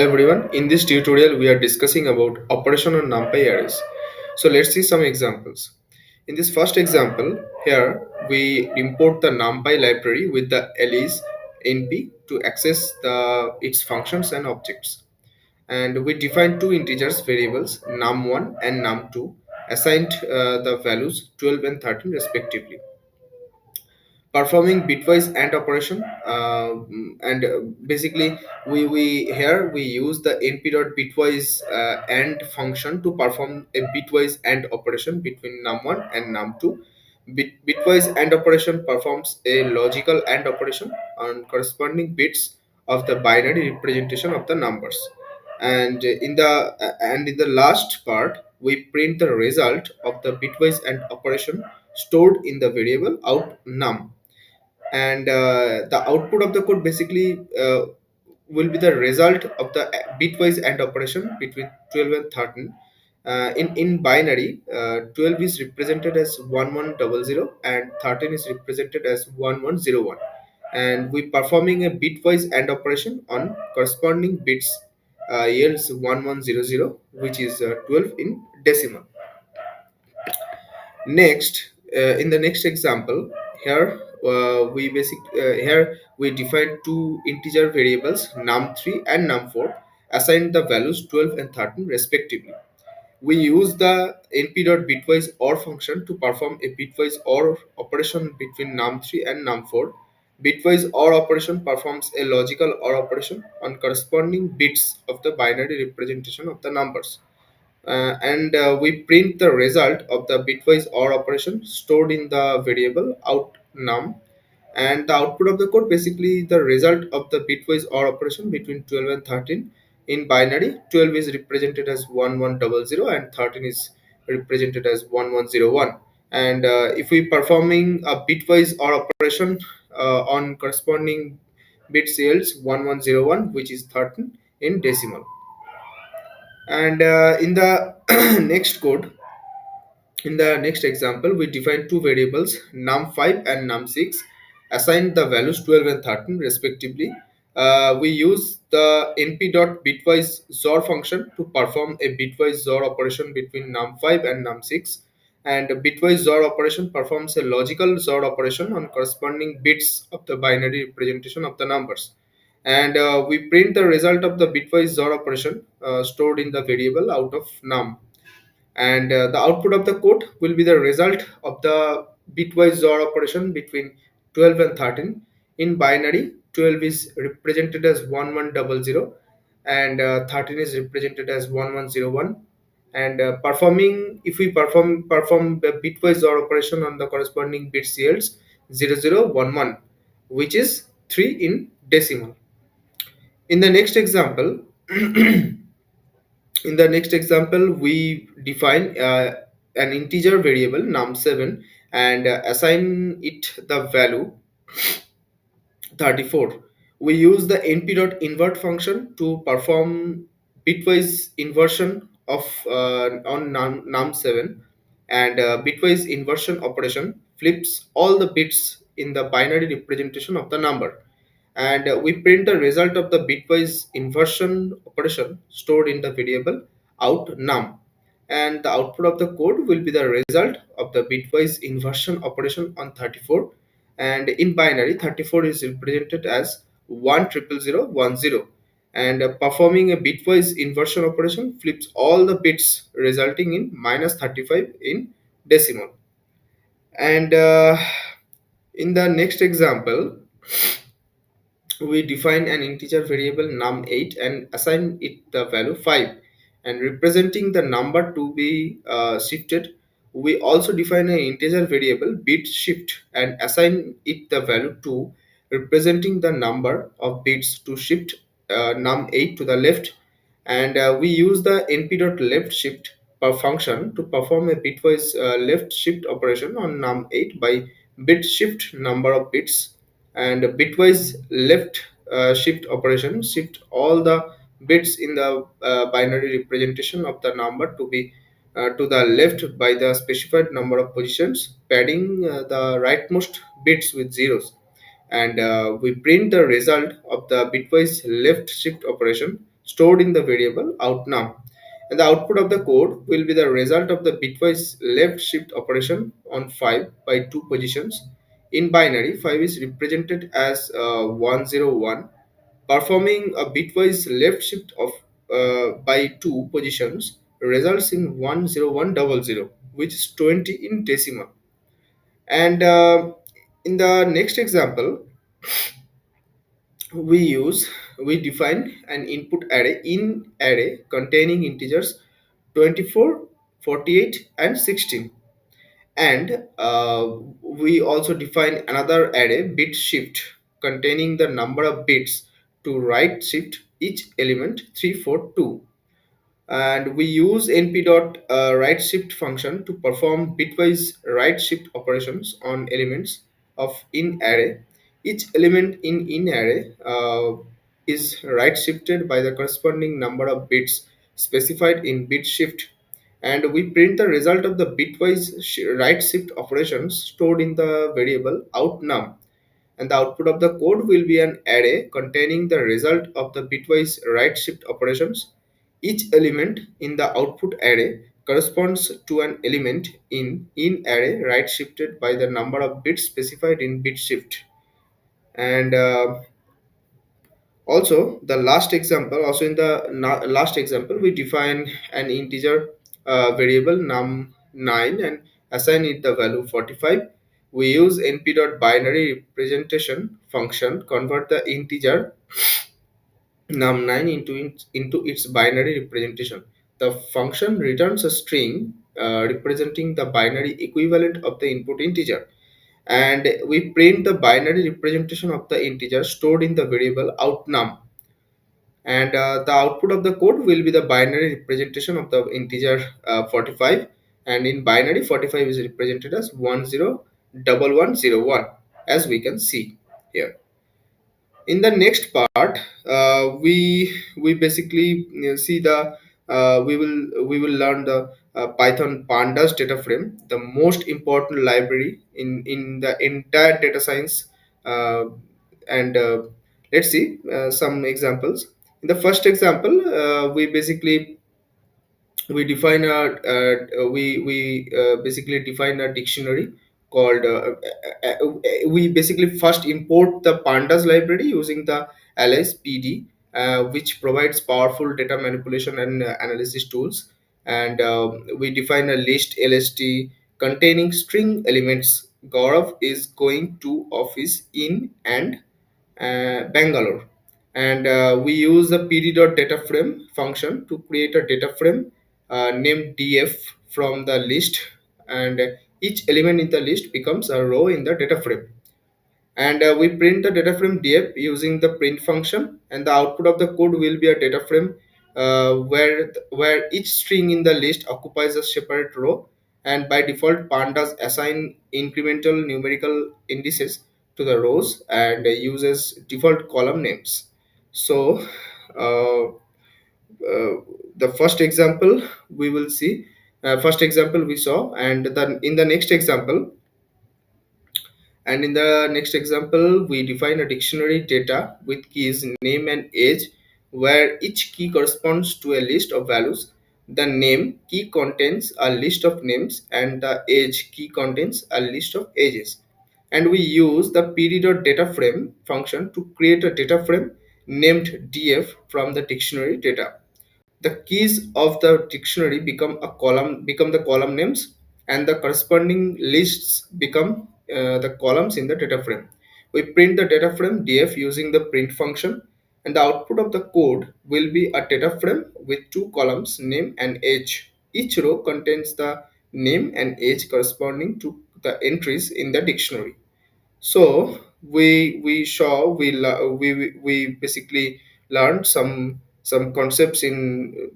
everyone. In this tutorial, we are discussing about operation on NumPy arrays. So let's see some examples. In this first example, here we import the NumPy library with the ls np to access its functions and objects. And we define two integers variables num1 and num2 assigned the values 12 and 13 respectively performing bitwise AND operation and basically we here we use the np.bitwise AND function to perform a bitwise AND operation between num1 and num2. Bitwise AND operation performs a logical AND operation on corresponding bits of the binary representation of the numbers, and in the last part we print the result of the bitwise AND operation stored in the variable out num, and the output of the code basically will be the result of the bitwise AND operation between 12 and 13. In binary, 12 is represented as 1100 and 13 is represented as 1101, and we performing a bitwise AND operation on corresponding bits yields 1100, which is 12 in decimal. Next, in the next example, here we define two integer variables num3 and num4, assigned the values 12 and 13 respectively. We use the np.bitwise OR function to perform a bitwise OR operation between num3 and num4. Bitwise OR operation performs a logical OR operation on corresponding bits of the binary representation of the numbers, and we print the result of the bitwise OR operation stored in the variable out num, and the output of the code basically the result of the bitwise OR operation between 12 and 13. In binary, 12 is represented as 1100 and 13 is represented as 1101, and if we performing a bitwise OR operation on corresponding bit yields 1101, which is 13 in decimal. And in the next code, in the next example, we define two variables num5 and num6, assign the values 12 and 13 respectively. We use the np.bitwise XOR function to perform a bitwise XOR operation between num5 and num6, and a bitwise XOR operation performs a logical XOR operation on corresponding bits of the binary representation of the numbers, and we print the result of the bitwise XOR operation stored in the variable out of num, and the output of the code will be the result of the bitwise XOR operation between 12 and 13. In binary, 12 is represented as 1100 and 13 is represented as 1101, and performing if we perform the bitwise XOR operation on the corresponding bits yields 0011, which is 3 in decimal. In the next example, in the next example, we define an integer variable num7 and assign it the value 34. We use the np.invert function to perform bitwise inversion of on num7, and bitwise inversion operation flips all the bits in the binary representation of the number, and we print the result of the bitwise inversion operation stored in the variable out num, and the output of the code will be the result of the bitwise inversion operation on 34, and in binary 34 is represented as 10010, and performing a bitwise inversion operation flips all the bits resulting in minus 35 in decimal. And in the next example, we define an integer variable num8 and assign it the value 5, and representing the number to be shifted, we also define an integer variable bit shift and assign it the value 2, representing the number of bits to shift num8 to the left, and we use the np.left shift per function to perform a bitwise left shift operation on num8 by bit shift number of bits, and bitwise left shift operation shift all the bits in the binary representation of the number to be to the left by the specified number of positions, padding the rightmost bits with zeros, and we print the result of the bitwise left shift operation stored in the variable outNum. And the output of the code will be the result of the bitwise left shift operation on 5 by 2 positions. In binary, 5 is represented as 101. Performing a bitwise left shift of by 2 positions results in 10100, which is 20 in decimal. And in the next example, we use we define an input array in array containing integers 24, 48, and 16. And we also define another array bit shift containing the number of bits to right shift each element 342. And we use np dot right shift function to perform bitwise right shift operations on elements of in array. Each element in array is right shifted by the corresponding number of bits specified in bit shift, and we print the result of the bitwise right shift operations stored in the variable outNum. And the output of the code will be an array containing the result of the bitwise right shift operations. Each element in the output array corresponds to an element in array right shifted by the number of bits specified in bit shift. And also the last example, also in the last example, we define an integer variable num9 and assign it the value 45. We use np.binary representation function convert the integer num9 into its binary representation. The function returns a string representing the binary equivalent of the input integer, and we print the binary representation of the integer stored in the variable outNum. And the output of the code will be the binary representation of the integer 45, and in binary 45 is represented as 101101, as we can see here. In the next part, we basically see the we will learn the python pandas data frame, the most important library in the entire data science. And let's see some examples. In the first example, we basically we define a we basically define a dictionary called we basically first import the pandas library using the lspd, which provides powerful data manipulation and analysis tools. And we define a list lst containing string elements. Gaurav is going to office in and Bangalore. And we use the pd.dataframe function to create a data frame named df from the list, and each element in the list becomes a row in the data frame. And we print the data frame df using the print function, and the output of the code will be a data frame where each string in the list occupies a separate row. And by default, pandas assign incremental numerical indices to the rows and uses default column names. So the first example we will see, first example we saw, and then in the next example, we define a dictionary data with keys name and age, where each key corresponds to a list of values. The name key contains a list of names, and the age key contains a list of ages. And we use the pd.dataframe function to create a data frame named df from the dictionary data. The keys of the dictionary become the column names, and the corresponding lists become the columns in the data frame. We print the data frame df using the print function, and the output of the code will be a data frame with two columns, name and age. Each row contains the name and age corresponding to the entries in the dictionary. So we basically learned some concepts in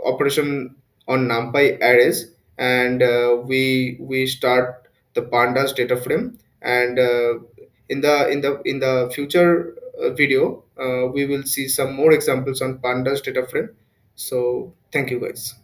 operation on numpy arrays. And we start the pandas data frame. And in the future video, we will see some more examples on pandas data frame. So thank you guys.